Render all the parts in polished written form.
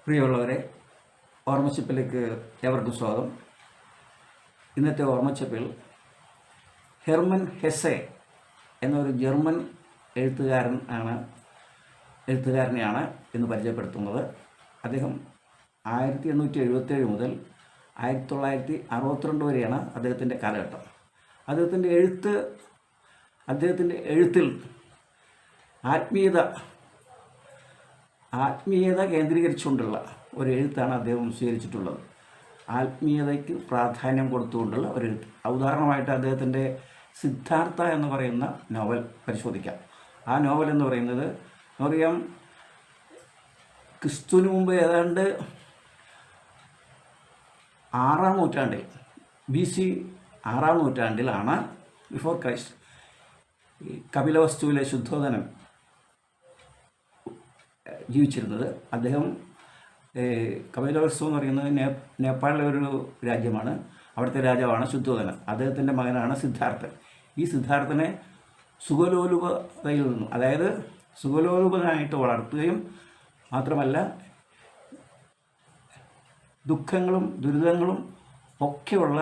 പ്രിയമുള്ളവരെ, ഓർമ്മച്ചപ്പിലേക്ക് ഏവർക്കും സ്വാഗതം. ഇന്നത്തെ ഓർമ്മച്ചപ്പിൽ ഹെർമൻ ഹെസ്സെ എന്നൊരു ജർമ്മൻ എഴുത്തുകാരനെയാണ് ഇന്ന് പരിചയപ്പെടുത്തുന്നത്. അദ്ദേഹം 1877 മുതൽ 1962 വരെയാണ് അദ്ദേഹത്തിൻ്റെ കാലഘട്ടം. അദ്ദേഹത്തിൻ്റെ എഴുത്തിൽ ആത്മീയത കേന്ദ്രീകരിച്ചുകൊണ്ടുള്ള ഒരു എഴുത്താണ് അദ്ദേഹം സ്വീകരിച്ചിട്ടുള്ളത്. ആത്മീയതയ്ക്ക് പ്രാധാന്യം കൊടുത്തുകൊണ്ടുള്ള ഒരു എഴുത്ത്. ഉദാഹരണമായിട്ട് അദ്ദേഹത്തിൻ്റെ സിദ്ധാർത്ഥ എന്ന് പറയുന്ന നോവൽ പരിശോധിക്കാം. ആ നോവൽ എന്ന് പറയുന്നത് നമുക്കറിയാം, ക്രിസ്തുവിന് മുമ്പ് ഏതാണ്ട് 6-ാം നൂറ്റാണ്ടിൽ BC 6-ാം നൂറ്റാണ്ടിലാണ് ബിഫോർ ക്രൈസ്റ്റ് കപിലവസ്തുവിലെ ശുദ്ധോദനൻ ജീവിച്ചിരുന്നത്. അദ്ദേഹം കപിലവസ്തു എന്ന് പറയുന്നത് നേപ്പാളിലെ ഒരു രാജ്യമാണ്. അവിടുത്തെ രാജാവാണ് ശുദ്ധോദനൻ. അദ്ദേഹത്തിൻ്റെ മകനാണ് സിദ്ധാർത്ഥൻ. ഈ സിദ്ധാർത്ഥനെ സുഖലോലുപതയിൽ നിന്നും, അതായത് സുഖലോലുപനായിട്ട് വളർത്തുകയും മാത്രമല്ല ദുഃഖങ്ങളും ദുരിതങ്ങളും ഒക്കെയുള്ള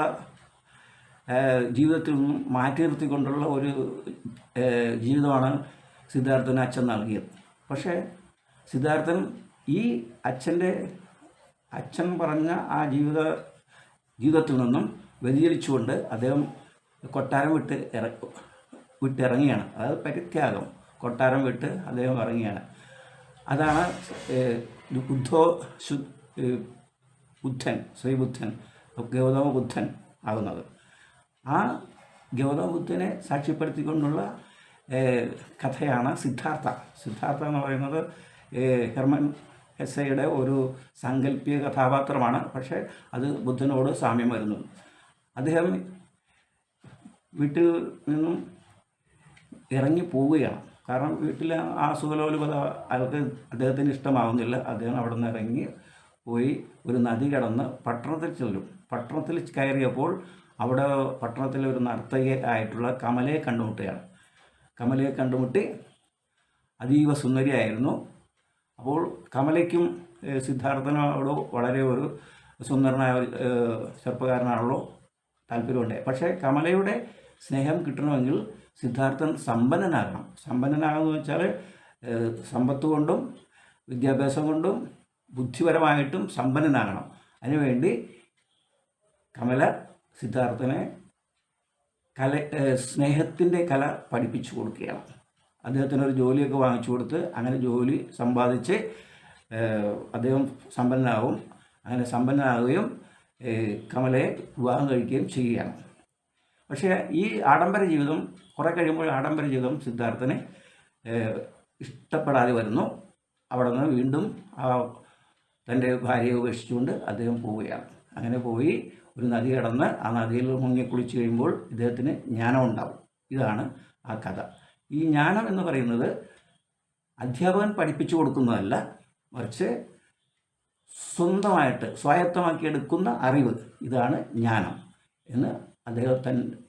ജീവിതത്തിൽ നിന്നും മാറ്റി നിർത്തിക്കൊണ്ടുള്ള ഒരു ജീവിതമാണ് സിദ്ധാർത്ഥന് അച്ഛൻ നൽകിയത്. പക്ഷേ സിദ്ധാർത്ഥൻ ഈ അച്ഛൻ പറഞ്ഞ ആ ജീവിതത്തിൽ നിന്നും വ്യതിചലിച്ചുകൊണ്ട് അദ്ദേഹം കൊട്ടാരം വിട്ടിറങ്ങിയാണ്. അതായത് പരിത്യാഗം, കൊട്ടാരം വിട്ട് അദ്ദേഹം ഇറങ്ങിയാണ്. അതാണ് ശ്രീബുദ്ധൻ ഗൗതമ ബുദ്ധൻ ആകുന്നത്. ആ ഗൗതമ ബുദ്ധനെ സാക്ഷ്യപ്പെടുത്തിക്കൊണ്ടുള്ള കഥയാണ് സിദ്ധാർത്ഥ എന്ന് പറയുന്നത്. ഹെർമൻ ഹെസ്സെയുടെ ഒരു സാങ്കല്പിക കഥാപാത്രമാണ്. പക്ഷേ അത് ബുദ്ധനോട് സാമ്യം വരുന്നു. അദ്ദേഹം വീട്ടിൽ നിന്നും ഇറങ്ങി പോവുകയാണ്. കാരണം വീട്ടിൽ ആ സുഖലോലുപത അദ്ദേഹത്തിന് ഇഷ്ടമാവുന്നില്ല. അദ്ദേഹം അവിടെ നിന്ന് ഇറങ്ങി പോയി ഒരു നദി കടന്ന് പട്ടണത്തിൽ ചെല്ലും. പട്ടണത്തിൽ കയറിയപ്പോൾ അവിടെ പട്ടണത്തിലെ ഒരു നർത്തകി ആയിട്ടുള്ള കമലയെ കണ്ടുമുട്ടുകയാണ്. കമലയെ കണ്ടുമുട്ടി അതീവ സുന്ദരിയായിരുന്നു. അപ്പോൾ കമലയ്ക്കും സിദ്ധാർത്ഥനോട് വളരെ ഒരു സുന്ദരനായ ചെറുപ്പക്കാരനാണല്ലോ താല്പര്യമുണ്ടായി. പക്ഷേ കമലയുടെ സ്നേഹം കിട്ടണമെങ്കിൽ സിദ്ധാർത്ഥൻ സമ്പന്നനാകുമെന്ന് വെച്ചാൽ സമ്പത്ത് കൊണ്ടും വിദ്യാഭ്യാസം കൊണ്ടും ബുദ്ധിപരമായിട്ടും സമ്പന്നനാകണം. അതിനുവേണ്ടി കമല സിദ്ധാർത്ഥനെ സ്നേഹത്തിൻ്റെ കല പഠിപ്പിച്ചു കൊടുക്കുകയാണ്. അദ്ദേഹത്തിനൊരു ജോലിയൊക്കെ വാങ്ങിച്ചു കൊടുത്ത് അങ്ങനെ ജോലി സമ്പാദിച്ച് അദ്ദേഹം സമ്പന്നനാകും. അങ്ങനെ സമ്പന്നനാകുകയും കമലയെ വിവാഹം കഴിക്കുകയും ചെയ്യുകയാണ്. പക്ഷേ ഈ ആഡംബര ജീവിതം കുറേ കഴിയുമ്പോൾ ആഡംബര ജീവിതം സിദ്ധാർത്ഥന് ഇഷ്ടപ്പെടാതെ വരുന്നു. അവിടെ നിന്ന് വീണ്ടും തൻ്റെ ഭാര്യയെ ഉപേക്ഷിച്ചുകൊണ്ട് അദ്ദേഹം പോവുകയാണ്. അങ്ങനെ പോയി ഒരു നദി കടന്ന് ആ നദിയിൽ മുങ്ങി കുളിച്ച് കഴിയുമ്പോൾ ഇദ്ദേഹത്തിന് ജ്ഞാനം ഉണ്ടാവും. ഇതാണ് ആ കഥ. ഈ ജ്ഞാനം എന്ന് പറയുന്നത് അധ്യാപകൻ പഠിപ്പിച്ചു കൊടുക്കുന്നതല്ല, മറിച്ച് സ്വന്തമായിട്ട് സ്വായത്തമാക്കിയെടുക്കുന്ന അറിവ്. ഇതാണ് ജ്ഞാനം എന്ന് അദ്ദേഹം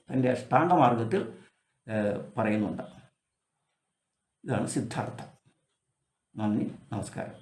തൻ്റെ അഷ്ടാംഗമാർഗത്തിൽ പറയുന്നുണ്ട്. ഇതാണ് സിദ്ധാർത്ഥ. നന്ദി, നമസ്കാരം.